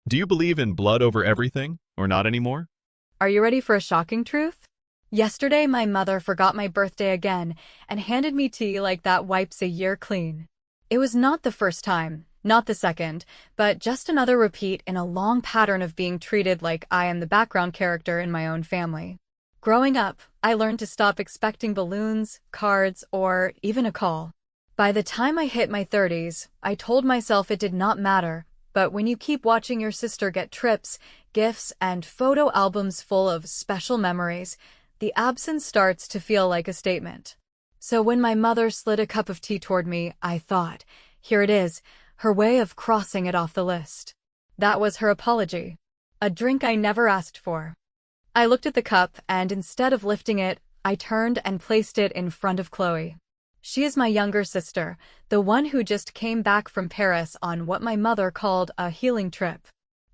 Do you believe in blood over everything, or not anymore? Are you ready for a shocking truth? Yesterday, my mother forgot my birthday again and handed me tea like that wipes a year clean. It was not the first time, not the second, but just another repeat in a long pattern of being treated like I am the background character in my own family. Growing up, I learned to stop expecting balloons, cards, or even a call. By the time I hit my 30s, I told myself it did not matter, but when you keep watching your sister get trips, gifts, and photo albums full of special memories, the absence starts to feel like a statement. So when my mother slid a cup of tea toward me, I thought, here it is, her way of crossing it off the list. That was her apology. A drink I never asked for. I looked at the cup, and instead of lifting it, I turned and placed it in front of Chloe. She is my younger sister, the one who just came back from Paris on what my mother called a healing trip.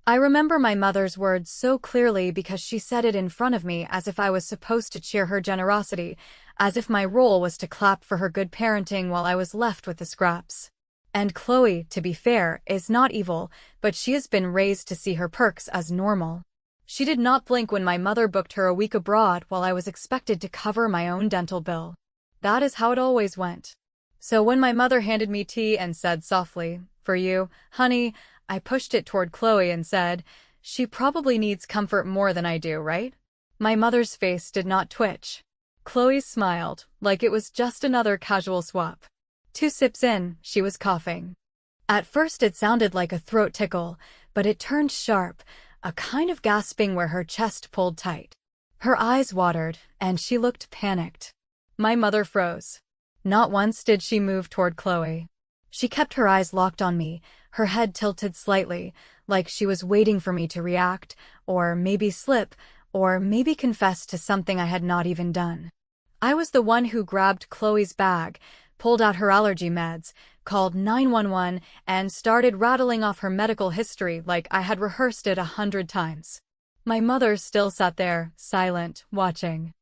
I remember my mother's words so clearly because she said it in front of me as if I was supposed to cheer her generosity, as if my role was to clap for her good parenting while I was left with the scraps. And Chloe, to be fair, is not evil, but she has been raised to see her perks as normal. She did not blink when my mother booked her a week abroad while I was expected to cover my own dental bill. That is how it always went. So when my mother handed me tea and said softly, "For you, honey," I pushed it toward Chloe and said, "She probably needs comfort more than I do, right?" My mother's face did not twitch. Chloe smiled, like it was just another casual swap. 2 sips in, she was coughing. At first it sounded like a throat tickle, but it turned sharp, a kind of gasping where her chest pulled tight. Her eyes watered, and she looked panicked. My mother froze. Not once did she move toward Chloe. She kept her eyes locked on me, her head tilted slightly, like she was waiting for me to react, or maybe slip, or maybe confess to something I had not even done. I was the one who grabbed Chloe's bag, pulled out her allergy meds, called 911, and started rattling off her medical history like I had rehearsed it 100 times. My mother still sat there, silent, watching.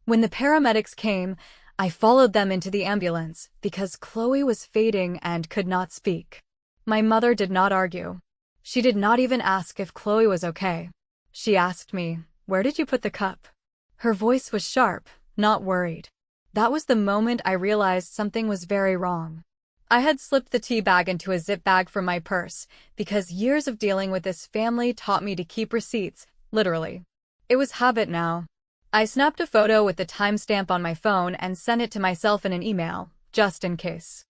When the paramedics came, I followed them into the ambulance because Chloe was fading and could not speak. My mother did not argue. She did not even ask if Chloe was okay. She asked me, "Where did you put the cup?" Her voice was sharp, not worried. That was the moment I realized something was very wrong. I had slipped the tea bag into a zip bag from my purse because years of dealing with this family taught me to keep receipts, literally. It was habit now. I snapped a photo with the timestamp on my phone and sent it to myself in an email, just in case.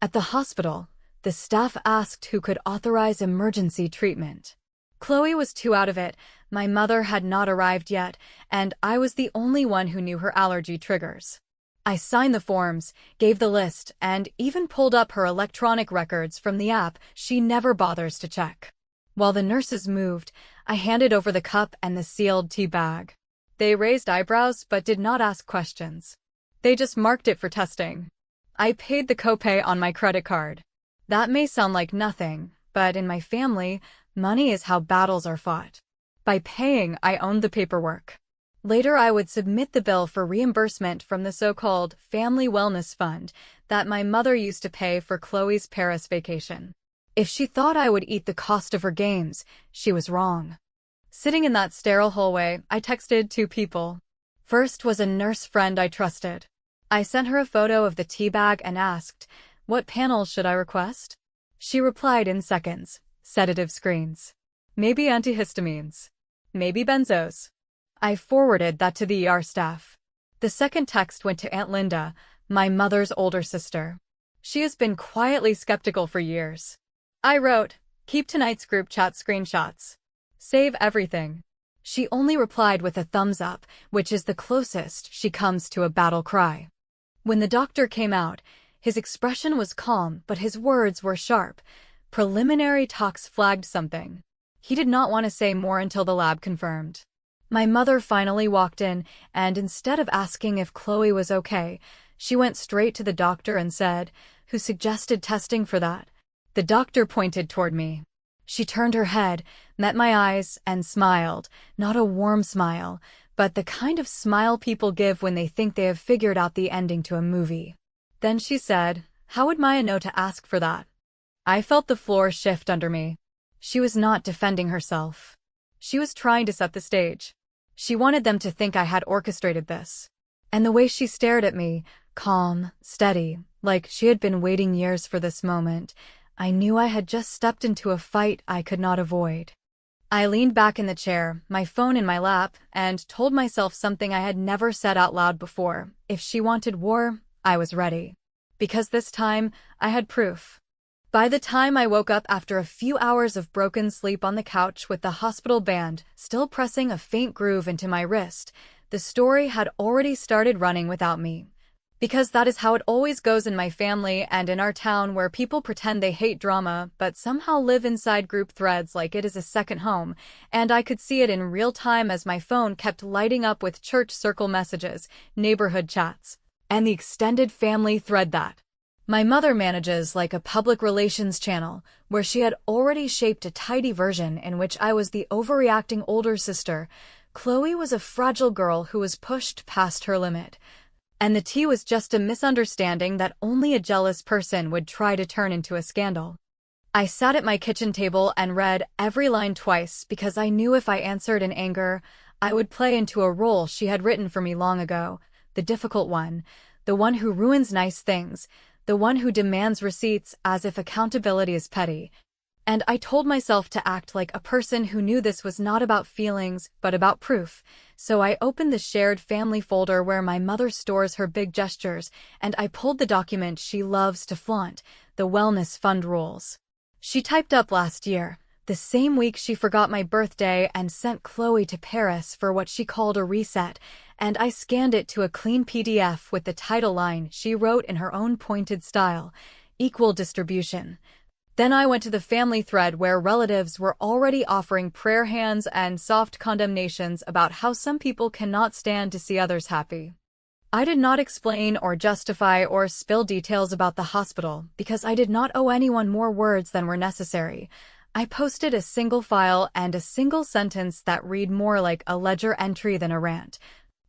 At the hospital, the staff asked who could authorize emergency treatment. Chloe was too out of it, my mother had not arrived yet, and I was the only one who knew her allergy triggers. I signed the forms, gave the list, and even pulled up her electronic records from the app she never bothers to check. While the nurses moved, I handed over the cup and the sealed tea bag. They raised eyebrows but did not ask questions. They just marked it for testing. I paid the copay on my credit card. That may sound like nothing, but in my family, money is how battles are fought. By paying, I owned the paperwork. Later I would submit the bill for reimbursement from the so-called Family Wellness Fund that my mother used to pay for Chloe's Paris vacation. If she thought I would eat the cost of her games, she was wrong. Sitting in that sterile hallway, I texted 2 people. First was a nurse friend I trusted. I sent her a photo of the tea bag and asked, "What panels should I request?" She replied in seconds, "Sedative screens. Maybe antihistamines. Maybe benzos." I forwarded that to the ER staff. The second text went to Aunt Linda, my mother's older sister. She has been quietly skeptical for years. I wrote, "Keep tonight's group chat screenshots. Save everything." She only replied with a thumbs up, which is the closest she comes to a battle cry. When the doctor came out, his expression was calm, but his words were sharp. Preliminary talks flagged something. He did not want to say more until the lab confirmed. My mother finally walked in, and instead of asking if Chloe was okay, she went straight to the doctor and said, "Who suggested testing for that?" The doctor pointed toward me. She turned her head, met my eyes, and smiled, not a warm smile, but the kind of smile people give when they think they have figured out the ending to a movie. Then she said, "How would Maya know to ask for that?" I felt the floor shift under me. She was not defending herself. She was trying to set the stage. She wanted them to think I had orchestrated this. And the way she stared at me, calm, steady, like she had been waiting years for this moment, I knew I had just stepped into a fight I could not avoid. I leaned back in the chair, my phone in my lap, and told myself something I had never said out loud before. If she wanted war, I was ready. Because this time, I had proof. By the time I woke up after a few hours of broken sleep on the couch with the hospital band still pressing a faint groove into my wrist, the story had already started running without me. Because that is how it always goes in my family and in our town, where people pretend they hate drama but somehow live inside group threads like it is a second home, and I could see it in real time as my phone kept lighting up with church circle messages, neighborhood chats, and the extended family thread that my mother manages like a public relations channel, where she had already shaped a tidy version in which I was the overreacting older sister. Chloe was a fragile girl who was pushed past her limit. And the tea was just a misunderstanding that only a jealous person would try to turn into a scandal. I sat at my kitchen table and read every line twice because I knew if I answered in anger, I would play into a role she had written for me long ago, the difficult one, the one who ruins nice things, the one who demands receipts as if accountability is petty. And I told myself to act like a person who knew this was not about feelings, but about proof. So I opened the shared family folder where my mother stores her big gestures, and I pulled the document she loves to flaunt, the wellness fund rules. She typed up last year, the same week she forgot my birthday and sent Chloe to Paris for what she called a reset, and I scanned it to a clean PDF with the title line she wrote in her own pointed style, equal distribution. Then I went to the family thread where relatives were already offering prayer hands and soft condemnations about how some people cannot stand to see others happy. I did not explain or justify or spill details about the hospital because I did not owe anyone more words than were necessary. I posted a single file and a single sentence that read more like a ledger entry than a rant,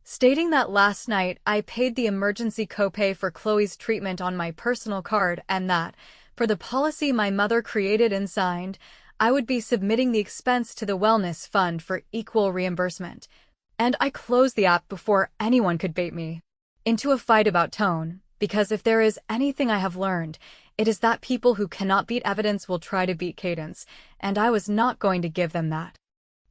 stating that last night I paid the emergency copay for Chloe's treatment on my personal card and that, for the policy my mother created and signed, I would be submitting the expense to the wellness fund for equal reimbursement. And I closed the app before anyone could bait me into a fight about tone, because if there is anything I have learned, it is that people who cannot beat evidence will try to beat cadence, and I was not going to give them that.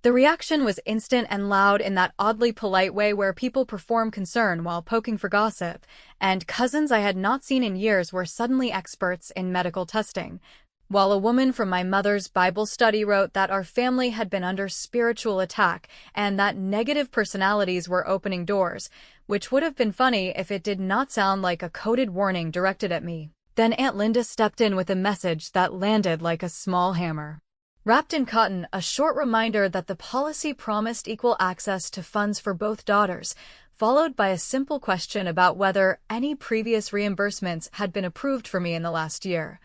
The reaction was instant and loud in that oddly polite way where people perform concern while poking for gossip, and cousins I had not seen in years were suddenly experts in medical testing, while a woman from my mother's Bible study wrote that our family had been under spiritual attack and that negative personalities were opening doors, which would have been funny if it did not sound like a coded warning directed at me. Then Aunt Linda stepped in with a message that landed like a small hammer. Wrapped in cotton, a short reminder that the policy promised equal access to funds for both daughters, followed by a simple question about whether any previous reimbursements had been approved for me in the last year.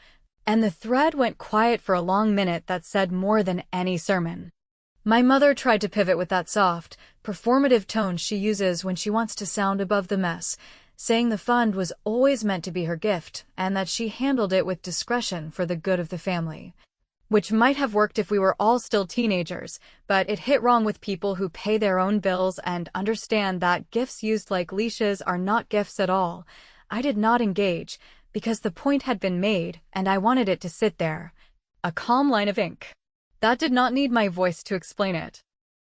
And the thread went quiet for a long minute that said more than any sermon. My mother tried to pivot with that soft, performative tone she uses when she wants to sound above the mess, saying the fund was always meant to be her gift and that she handled it with discretion for the good of the family. Which might have worked if we were all still teenagers, but it hit wrong with people who pay their own bills and understand that gifts used like leashes are not gifts at all. I did not engage, because the point had been made and I wanted it to sit there. A calm line of ink. That did not need my voice to explain it.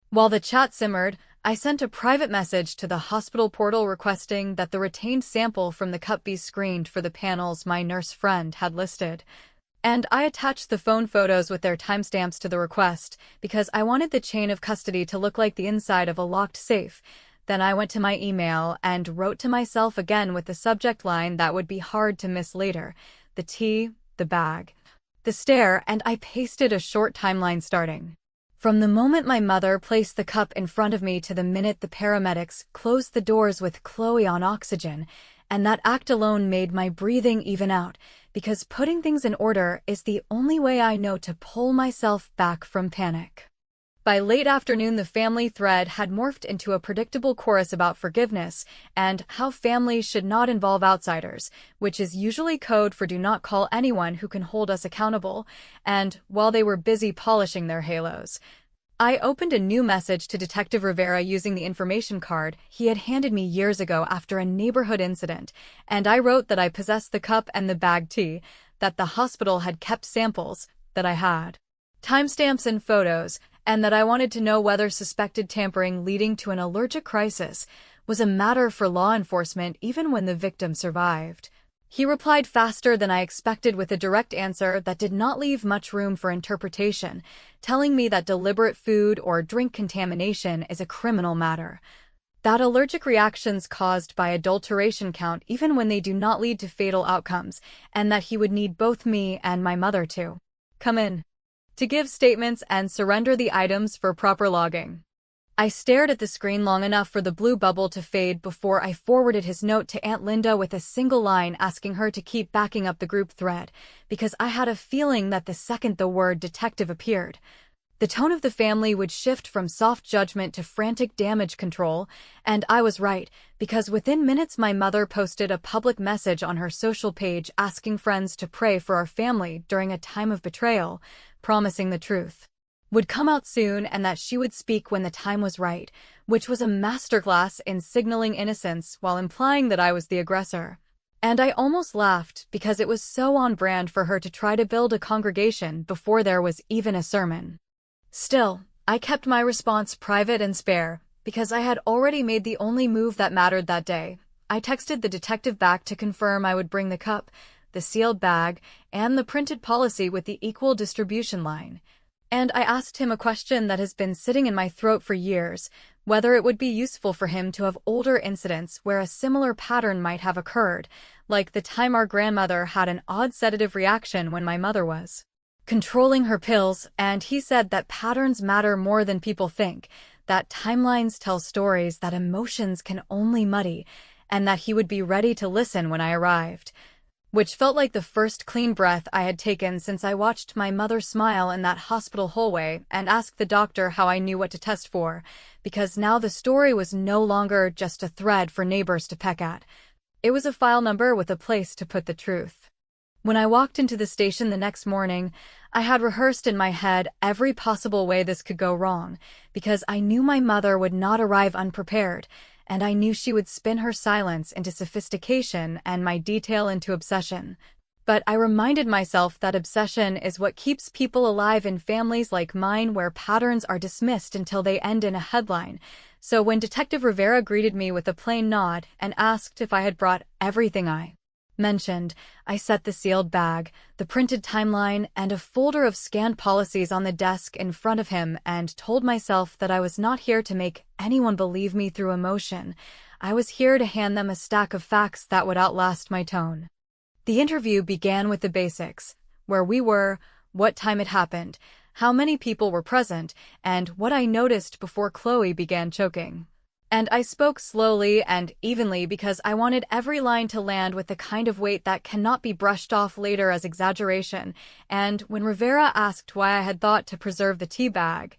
While the chat simmered, I sent a private message to the hospital portal requesting that the retained sample from the cup be screened for the panels my nurse friend had listed. And I attached the phone photos with their timestamps to the request because I wanted the chain of custody to look like the inside of a locked safe. Then I went to my email and wrote to myself again with the subject line that would be hard to miss later: the tea, the bag, the stare, and I pasted a short timeline starting from the moment my mother placed the cup in front of me to the minute the paramedics closed the doors with Chloe on oxygen, and that act alone made my breathing even out, because putting things in order is the only way I know to pull myself back from panic. By late afternoon, the family thread had morphed into a predictable chorus about forgiveness and how families should not involve outsiders, which is usually code for do not call anyone who can hold us accountable, and while they were busy polishing their halos. I opened a new message to Detective Rivera using the information card he had handed me years ago after a neighborhood incident, and I wrote that I possessed the cup and the bag tea, that the hospital had kept samples, that I had timestamps and photos, and that I wanted to know whether suspected tampering leading to an allergic crisis was a matter for law enforcement even when the victim survived. He replied faster than I expected with a direct answer that did not leave much room for interpretation, telling me that deliberate food or drink contamination is a criminal matter, that allergic reactions caused by adulteration count even when they do not lead to fatal outcomes, and that he would need both me and my mother to come in to give statements and surrender the items for proper logging. I stared at the screen long enough for the blue bubble to fade before I forwarded his note to Aunt Linda with a single line asking her to keep backing up the group thread, because I had a feeling that the second the word detective appeared, the tone of the family would shift from soft judgment to frantic damage control, and I was right, because within minutes my mother posted a public message on her social page asking friends to pray for our family during a time of betrayal, promising the truth would come out soon and that she would speak when the time was right, which was a masterclass in signaling innocence while implying that I was the aggressor. And I almost laughed because it was so on brand for her to try to build a congregation before there was even a sermon. Still, I kept my response private and spare, because I had already made the only move that mattered that day. I texted the detective back to confirm I would bring the cup, the sealed bag, and the printed policy with the equal distribution line. And I asked him a question that has been sitting in my throat for years, whether it would be useful for him to have older incidents where a similar pattern might have occurred, like the time our grandmother had an odd sedative reaction when my mother was controlling her pills, and he said that patterns matter more than people think, that timelines tell stories that emotions can only muddy, and that he would be ready to listen when I arrived. Which felt like the first clean breath I had taken since I watched my mother smile in that hospital hallway and ask the doctor how I knew what to test for, because now the story was no longer just a thread for neighbors to peck at. It was a file number with a place to put the truth. When I walked into the station the next morning, I had rehearsed in my head every possible way this could go wrong, because I knew my mother would not arrive unprepared, and I knew she would spin her silence into sophistication and my detail into obsession. But I reminded myself that obsession is what keeps people alive in families like mine where patterns are dismissed until they end in a headline. So when Detective Rivera greeted me with a plain nod and asked if I had brought everything I mentioned, I set the sealed bag, the printed timeline, and a folder of scanned policies on the desk in front of him and told myself that I was not here to make anyone believe me through emotion. I was here to hand them a stack of facts that would outlast my tone. The interview began with the basics: where we were, what time it happened, how many people were present, and what I noticed before Chloe began choking. And I spoke slowly and evenly because I wanted every line to land with the kind of weight that cannot be brushed off later as exaggeration, and when Rivera asked why I had thought to preserve the tea bag,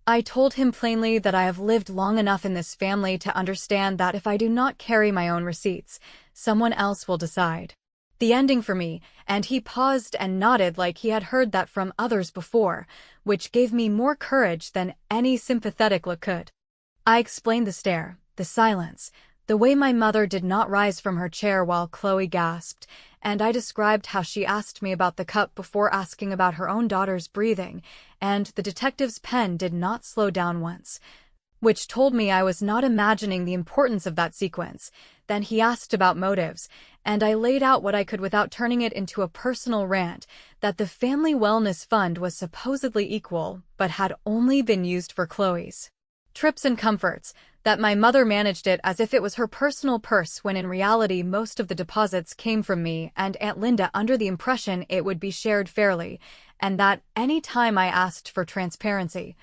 I told him plainly that I have lived long enough in this family to understand that if I do not carry my own receipts, someone else will decide the ending for me, and he paused and nodded like he had heard that from others before, which gave me more courage than any sympathetic look could. I explained the stare, the silence, the way my mother did not rise from her chair while Chloe gasped, and I described how she asked me about the cup before asking about her own daughter's breathing, and the detective's pen did not slow down once, which told me I was not imagining the importance of that sequence. Then he asked about motives, and I laid out what I could without turning it into a personal rant, that the family wellness fund was supposedly equal, but had only been used for Chloe's trips and comforts, that my mother managed it as if it was her personal purse when in reality most of the deposits came from me and Aunt Linda under the impression it would be shared fairly, and that any time I asked for transparency,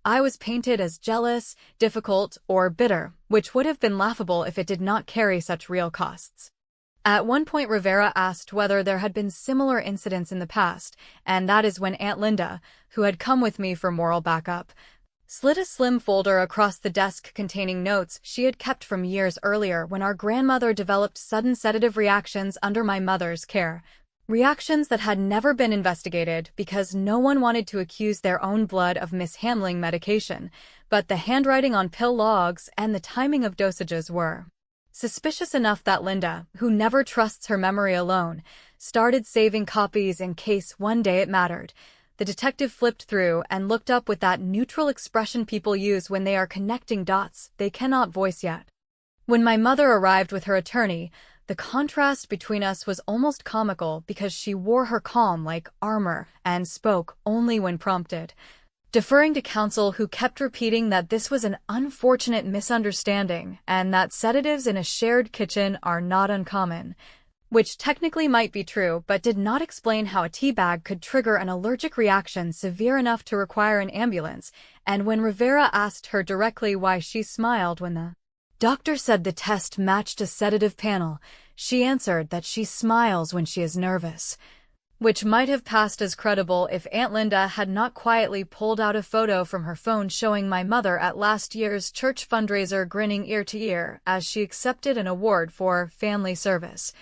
I was painted as jealous, difficult, or bitter, which would have been laughable if it did not carry such real costs. At one point Rivera asked whether there had been similar incidents in the past, and that is when Aunt Linda, who had come with me for moral backup, slid a slim folder across the desk containing notes she had kept from years earlier when our grandmother developed sudden sedative reactions under my mother's care. Reactions that had never been investigated because no one wanted to accuse their own blood of mishandling medication, but the handwriting on pill logs and the timing of dosages were suspicious enough that Linda, who never trusts her memory alone, started saving copies in case one day it mattered. The detective flipped through and looked up with that neutral expression people use when they are connecting dots they cannot voice yet. When my mother arrived with her attorney, the contrast between us was almost comical because she wore her calm like armor and spoke only when prompted, deferring to counsel who kept repeating that this was an unfortunate misunderstanding and that sedatives in a shared kitchen are not uncommon, which technically might be true but did not explain how a tea bag could trigger an allergic reaction severe enough to require an ambulance. And when Rivera asked her directly why she smiled when the doctor said the test matched a sedative panel, she answered that she smiles when she is nervous, which might have passed as credible if Aunt Linda had not quietly pulled out a photo from her phone showing my mother at last year's church fundraiser grinning ear to ear as she accepted an award for family service.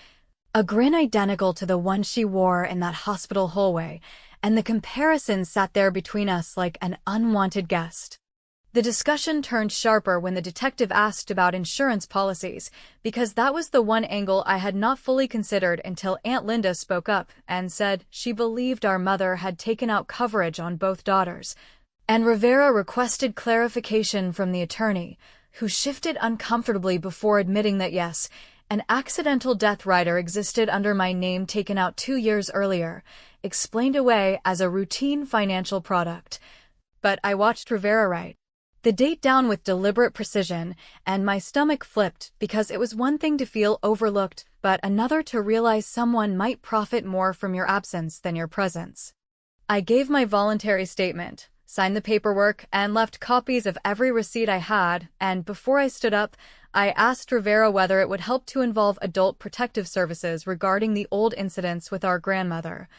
A grin identical to the one she wore in that hospital hallway, and the comparison sat there between us like an unwanted guest. The discussion turned sharper when the detective asked about insurance policies, because that was the one angle I had not fully considered until Aunt Linda spoke up and said she believed our mother had taken out coverage on both daughters. And Rivera requested clarification from the attorney, who shifted uncomfortably before admitting that yes, an accidental death rider existed under my name taken out 2 years earlier, explained away as a routine financial product. But I watched Rivera write the date down with deliberate precision, and my stomach flipped because it was one thing to feel overlooked, but another to realize someone might profit more from your absence than your presence. I gave my voluntary statement, signed the paperwork, and left copies of every receipt I had, and before I stood up, I asked Rivera whether it would help to involve adult protective services regarding the old incidents with our grandmother,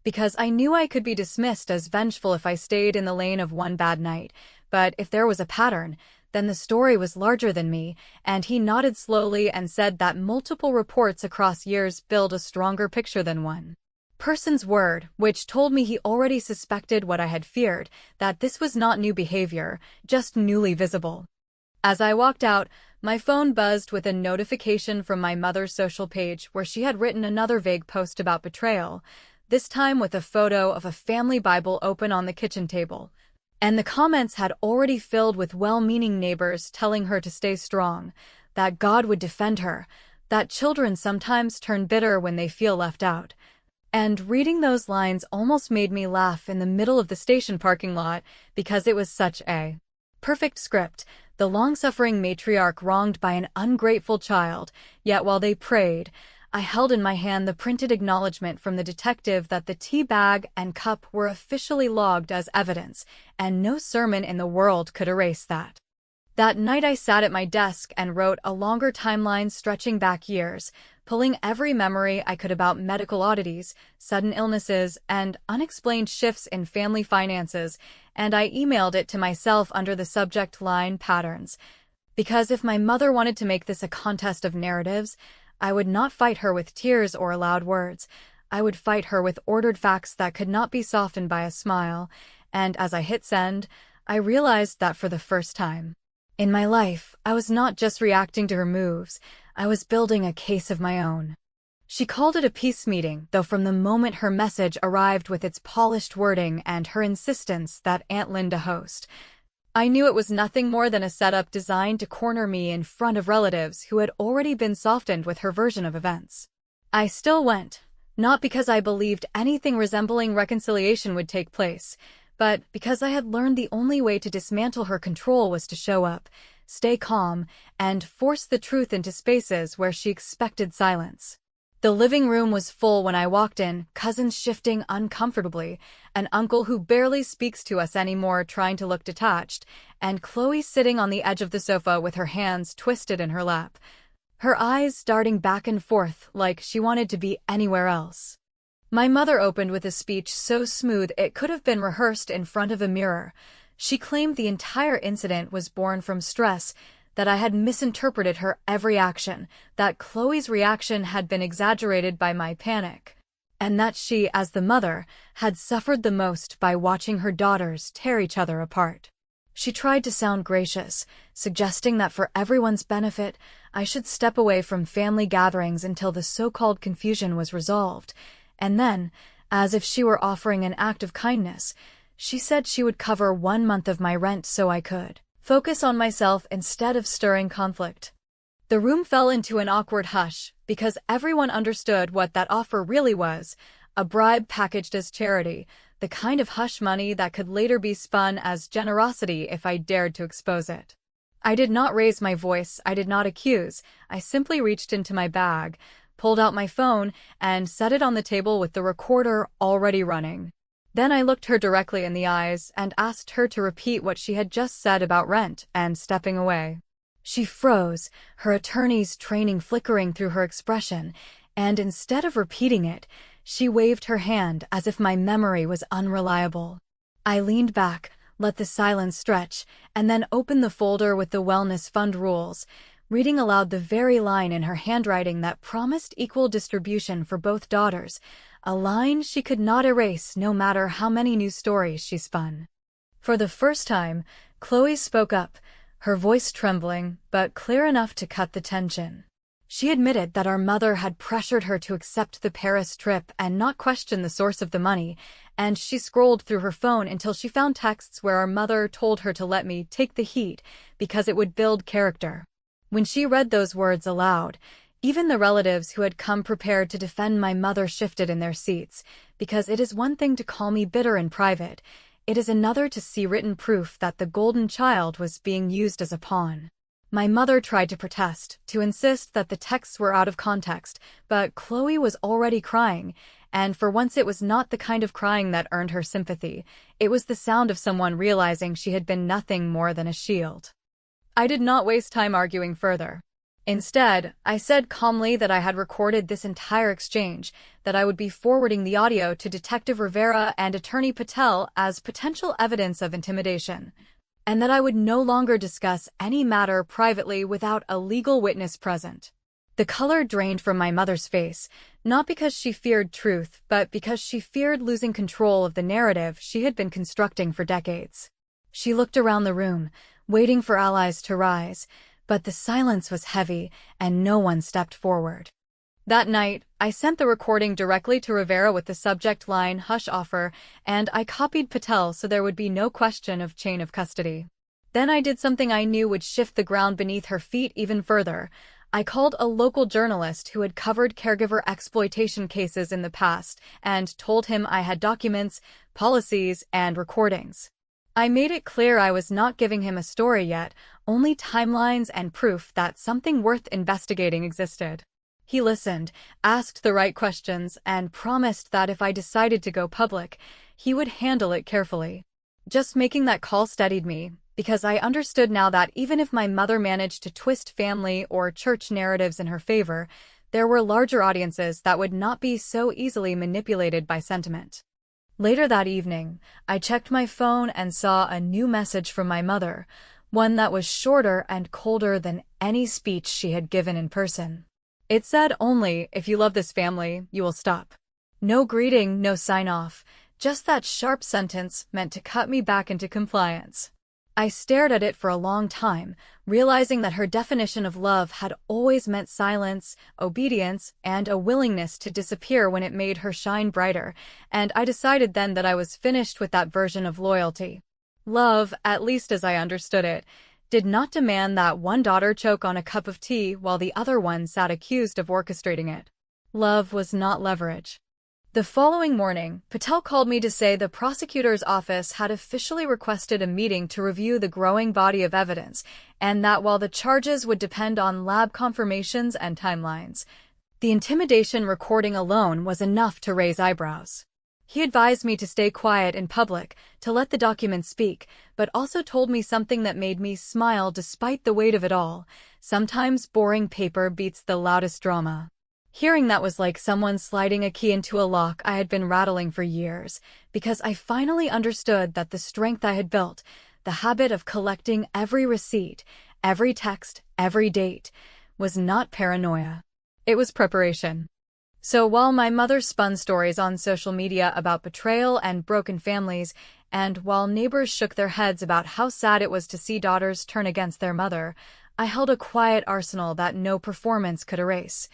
because I knew I could be dismissed as vengeful if I stayed in the lane of one bad night. But if there was a pattern, then the story was larger than me, and he nodded slowly and said that multiple reports across years build a stronger picture than one person's word, which told me he already suspected what I had feared, that this was not new behavior, just newly visible. As I walked out, my phone buzzed with a notification from my mother's social page where she had written another vague post about betrayal, this time with a photo of a family Bible open on the kitchen table. And the comments had already filled with well-meaning neighbors telling her to stay strong, that God would defend her, that children sometimes turn bitter when they feel left out. And reading those lines almost made me laugh in the middle of the station parking lot because it was such a perfect script, the long-suffering matriarch wronged by an ungrateful child, yet while they prayed, I held in my hand the printed acknowledgement from the detective that the tea bag and cup were officially logged as evidence, and no sermon in the world could erase that. That night I sat at my desk and wrote a longer timeline stretching back years, pulling every memory I could about medical oddities, sudden illnesses, and unexplained shifts in family finances, and I emailed it to myself under the subject line patterns. Because if my mother wanted to make this a contest of narratives, I would not fight her with tears or loud words. I would fight her with ordered facts that could not be softened by a smile, and as I hit send, I realized that for the first time in my life, I was not just reacting to her moves, I was building a case of my own. She called it a peace meeting, though from the moment her message arrived with its polished wording and her insistence that Aunt Linda host, I knew it was nothing more than a setup designed to corner me in front of relatives who had already been softened with her version of events. I still went, not because I believed anything resembling reconciliation would take place, but because I had learned the only way to dismantle her control was to show up, stay calm, and force the truth into spaces where she expected silence. The living room was full when I walked in, cousins shifting uncomfortably, an uncle who barely speaks to us anymore trying to look detached, and Chloe sitting on the edge of the sofa with her hands twisted in her lap, her eyes darting back and forth like she wanted to be anywhere else. My mother opened with a speech so smooth it could have been rehearsed in front of a mirror, She claimed the entire incident was born from stress, that I had misinterpreted her every action, that Chloe's reaction had been exaggerated by my panic, and that she, as the mother, had suffered the most by watching her daughters tear each other apart. She tried to sound gracious, suggesting that for everyone's benefit, I should step away from family gatherings until the so-called confusion was resolved, and then, as if she were offering an act of kindness, she said she would cover 1 month of my rent so I could focus on myself instead of stirring conflict. The room fell into an awkward hush because everyone understood what that offer really was, a bribe packaged as charity, the kind of hush money that could later be spun as generosity if I dared to expose it. I did not raise my voice, I did not accuse, I simply reached into my bag, pulled out my phone, and set it on the table with the recorder already running. Then I looked her directly in the eyes and asked her to repeat what she had just said about rent and stepping away. She froze, her attorney's training flickering through her expression, and instead of repeating it, she waved her hand as if my memory was unreliable. I leaned back, let the silence stretch, and then opened the folder with the wellness fund rules, reading aloud the very line in her handwriting that promised equal distribution for both daughters, a line she could not erase no matter how many new stories she spun. For the first time, Chloe spoke up, her voice trembling, but clear enough to cut the tension. She admitted that our mother had pressured her to accept the Paris trip and not question the source of the money, and she scrolled through her phone until she found texts where our mother told her to let me take the heat because it would build character. When she read those words aloud, even the relatives who had come prepared to defend my mother shifted in their seats, because it is one thing to call me bitter in private, it is another to see written proof that the golden child was being used as a pawn. My mother tried to protest, to insist that the texts were out of context, but Chloe was already crying, and for once it was not the kind of crying that earned her sympathy. It was the sound of someone realizing she had been nothing more than a shield. I did not waste time arguing further. Instead, I said calmly that I had recorded this entire exchange, that I would be forwarding the audio to Detective Rivera and Attorney Patel as potential evidence of intimidation, and that I would no longer discuss any matter privately without a legal witness present. The color drained from my mother's face, not because she feared truth, but because she feared losing control of the narrative she had been constructing for decades. She looked around the room, waiting for allies to rise, but the silence was heavy, and no one stepped forward. That night, I sent the recording directly to Rivera with the subject line "Hush Offer," and I copied Patel so there would be no question of chain of custody. Then I did something I knew would shift the ground beneath her feet even further. I called a local journalist who had covered caregiver exploitation cases in the past and told him I had documents, policies, and recordings. I made it clear I was not giving him a story yet, only timelines and proof that something worth investigating existed. He listened, asked the right questions, and promised that if I decided to go public, he would handle it carefully. Just making that call steadied me, because I understood now that even if my mother managed to twist family or church narratives in her favor, there were larger audiences that would not be so easily manipulated by sentiment. Later that evening, I checked my phone and saw a new message from my mother, one that was shorter and colder than any speech she had given in person. It said only, "If you love this family, you will stop." No greeting, no sign-off, just that sharp sentence meant to cut me back into compliance. I stared at it for a long time, realizing that her definition of love had always meant silence, obedience, and a willingness to disappear when it made her shine brighter, and I decided then that I was finished with that version of loyalty. Love, at least as I understood it, did not demand that one daughter choke on a cup of tea while the other one sat accused of orchestrating it. Love was not leverage. The following morning, Patel called me to say the prosecutor's office had officially requested a meeting to review the growing body of evidence, and that while the charges would depend on lab confirmations and timelines, the intimidation recording alone was enough to raise eyebrows. He advised me to stay quiet in public, to let the documents speak, but also told me something that made me smile despite the weight of it all. Sometimes boring paper beats the loudest drama. Hearing that was like someone sliding a key into a lock I had been rattling for years, because I finally understood that the strength I had built, the habit of collecting every receipt, every text, every date, was not paranoia. It was preparation. So while my mother spun stories on social media about betrayal and broken families, and while neighbors shook their heads about how sad it was to see daughters turn against their mother, I held a quiet arsenal that no performance could erase.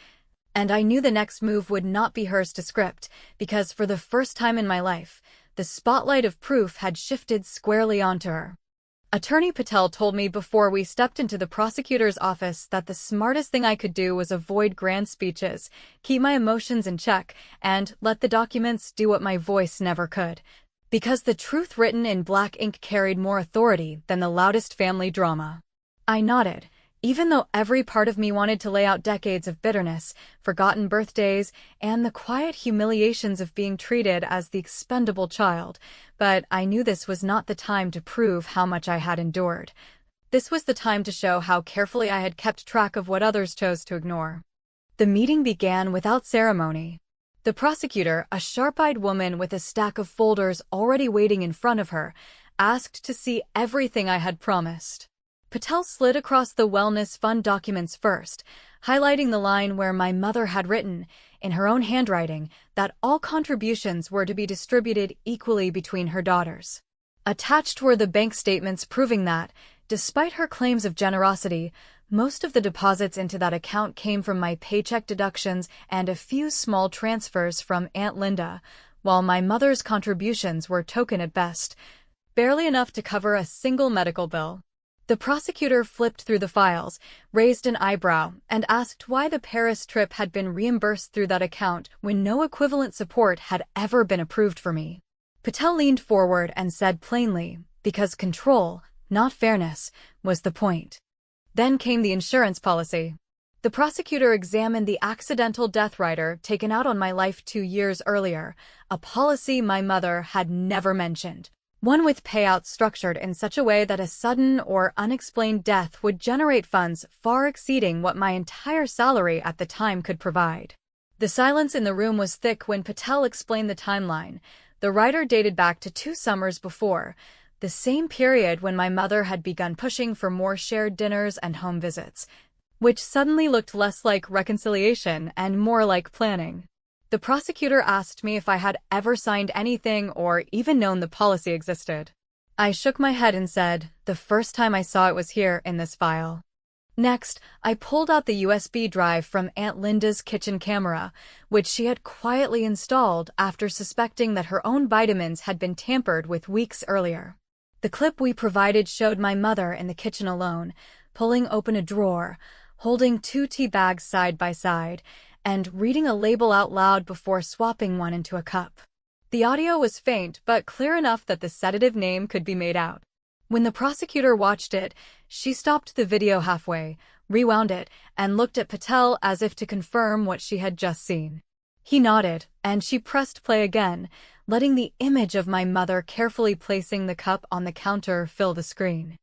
And I knew the next move would not be hers to script, because for the first time in my life, the spotlight of proof had shifted squarely onto her. Attorney Patel told me before we stepped into the prosecutor's office that the smartest thing I could do was avoid grand speeches, keep my emotions in check, and let the documents do what my voice never could. Because the truth written in black ink carried more authority than the loudest family drama. I nodded, even though every part of me wanted to lay out decades of bitterness, forgotten birthdays, and the quiet humiliations of being treated as the expendable child, but I knew this was not the time to prove how much I had endured. This was the time to show how carefully I had kept track of what others chose to ignore. The meeting began without ceremony. The prosecutor, a sharp-eyed woman with a stack of folders already waiting in front of her, asked to see everything I had promised. Patel slid across the wellness fund documents first, highlighting the line where my mother had written, in her own handwriting, that all contributions were to be distributed equally between her daughters. Attached were the bank statements proving that, despite her claims of generosity, most of the deposits into that account came from my paycheck deductions and a few small transfers from Aunt Linda, while my mother's contributions were token at best, barely enough to cover a single medical bill. The prosecutor flipped through the files, raised an eyebrow, and asked why the Paris trip had been reimbursed through that account when no equivalent support had ever been approved for me. Patel leaned forward and said plainly, because control, not fairness, was the point. Then came the insurance policy. The prosecutor examined the accidental death rider taken out on my life 2 years earlier, a policy my mother had never mentioned. One with payouts structured in such a way that a sudden or unexplained death would generate funds far exceeding what my entire salary at the time could provide. The silence in the room was thick when Patel explained the timeline. The rider dated back to 2 summers before, the same period when my mother had begun pushing for more shared dinners and home visits, which suddenly looked less like reconciliation and more like planning. The prosecutor asked me if I had ever signed anything or even known the policy existed. I shook my head and said, the first time I saw it was here in this file. Next, I pulled out the USB drive from Aunt Linda's kitchen camera, which she had quietly installed after suspecting that her own vitamins had been tampered with weeks earlier. The clip we provided showed my mother in the kitchen alone, pulling open a drawer, holding 2 tea bags side by side, and reading a label out loud before swapping one into a cup. The audio was faint but clear enough that the sedative name could be made out. When the prosecutor watched it, she stopped the video halfway, rewound it, and looked at Patel as if to confirm what she had just seen. He nodded, and she pressed play again, letting the image of my mother carefully placing the cup on the counter fill the screen.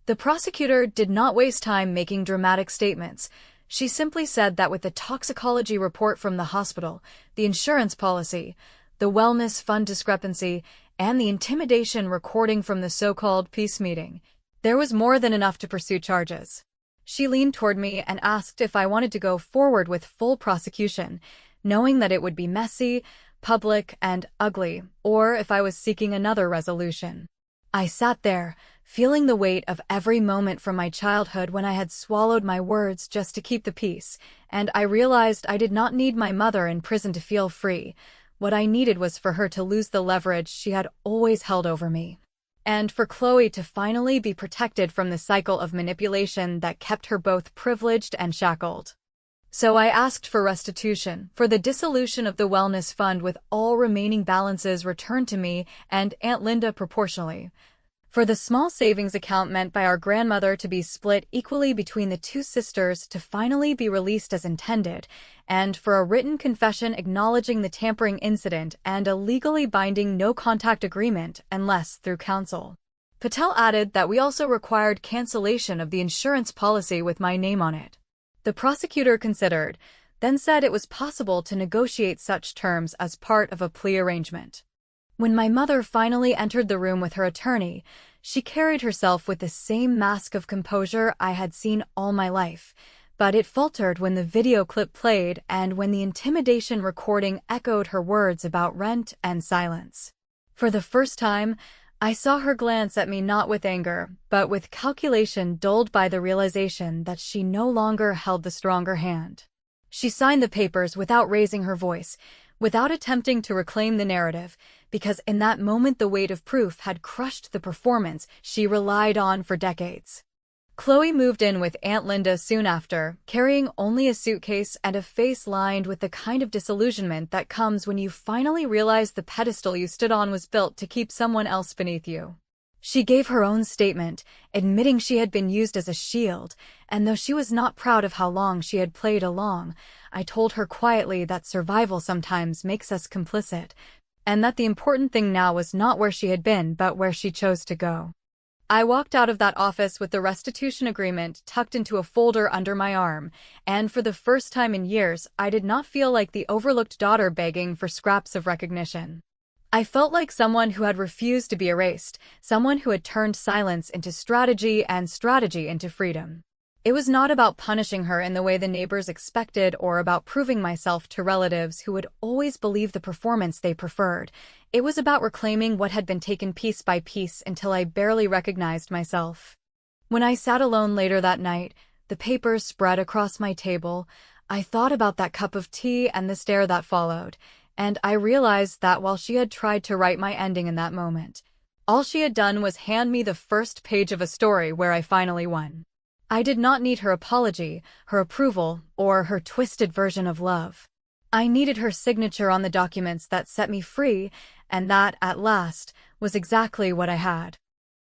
The prosecutor did not waste time making dramatic statements. She simply said that with the toxicology report from the hospital, the insurance policy, the wellness fund discrepancy, and the intimidation recording from the so-called peace meeting, there was more than enough to pursue charges. She leaned toward me and asked if I wanted to go forward with full prosecution, knowing that it would be messy, public, and ugly, or if I was seeking another resolution. I sat there, feeling the weight of every moment from my childhood when I had swallowed my words just to keep the peace, and I realized I did not need my mother in prison to feel free. What I needed was for her to lose the leverage she had always held over me, and for Chloe to finally be protected from the cycle of manipulation that kept her both privileged and shackled. So I asked for restitution, for the dissolution of the wellness fund with all remaining balances returned to me and Aunt Linda proportionally, for the small savings account meant by our grandmother to be split equally between the 2 sisters to finally be released as intended, and for a written confession acknowledging the tampering incident and a legally binding no-contact agreement unless through counsel. Patel added that we also required cancellation of the insurance policy with my name on it. The prosecutor considered, then said it was possible to negotiate such terms as part of a plea arrangement. When my mother finally entered the room with her attorney, She carried herself with the same mask of composure I had seen all my life, but it faltered when the video clip played and when the intimidation recording echoed her words about rent and silence. For the first time, I saw her glance at me not with anger, but with calculation dulled by the realization that she no longer held the stronger hand. She signed the papers without raising her voice, without attempting to reclaim the narrative, because in that moment the weight of proof had crushed the performance she relied on for decades. Chloe moved in with Aunt Linda soon after, carrying only a suitcase and a face lined with the kind of disillusionment that comes when you finally realize the pedestal you stood on was built to keep someone else beneath you. She gave her own statement, admitting she had been used as a shield, and though she was not proud of how long she had played along, I told her quietly that survival sometimes makes us complicit, and that the important thing now was not where she had been but where she chose to go. I walked out of that office with the restitution agreement tucked into a folder under my arm, and for the first time in years, I did not feel like the overlooked daughter begging for scraps of recognition. I felt like someone who had refused to be erased, someone who had turned silence into strategy and strategy into freedom. It was not about punishing her in the way the neighbors expected or about proving myself to relatives who would always believe the performance they preferred. It was about reclaiming what had been taken piece by piece until I barely recognized myself. When I sat alone later that night, the papers spread across my table, I thought about that cup of tea and the stare that followed, and I realized that while she had tried to write my ending in that moment, all she had done was hand me the first page of a story where I finally won. I did not need her apology, her approval, or her twisted version of love. I needed her signature on the documents that set me free, and that, at last, was exactly what I had.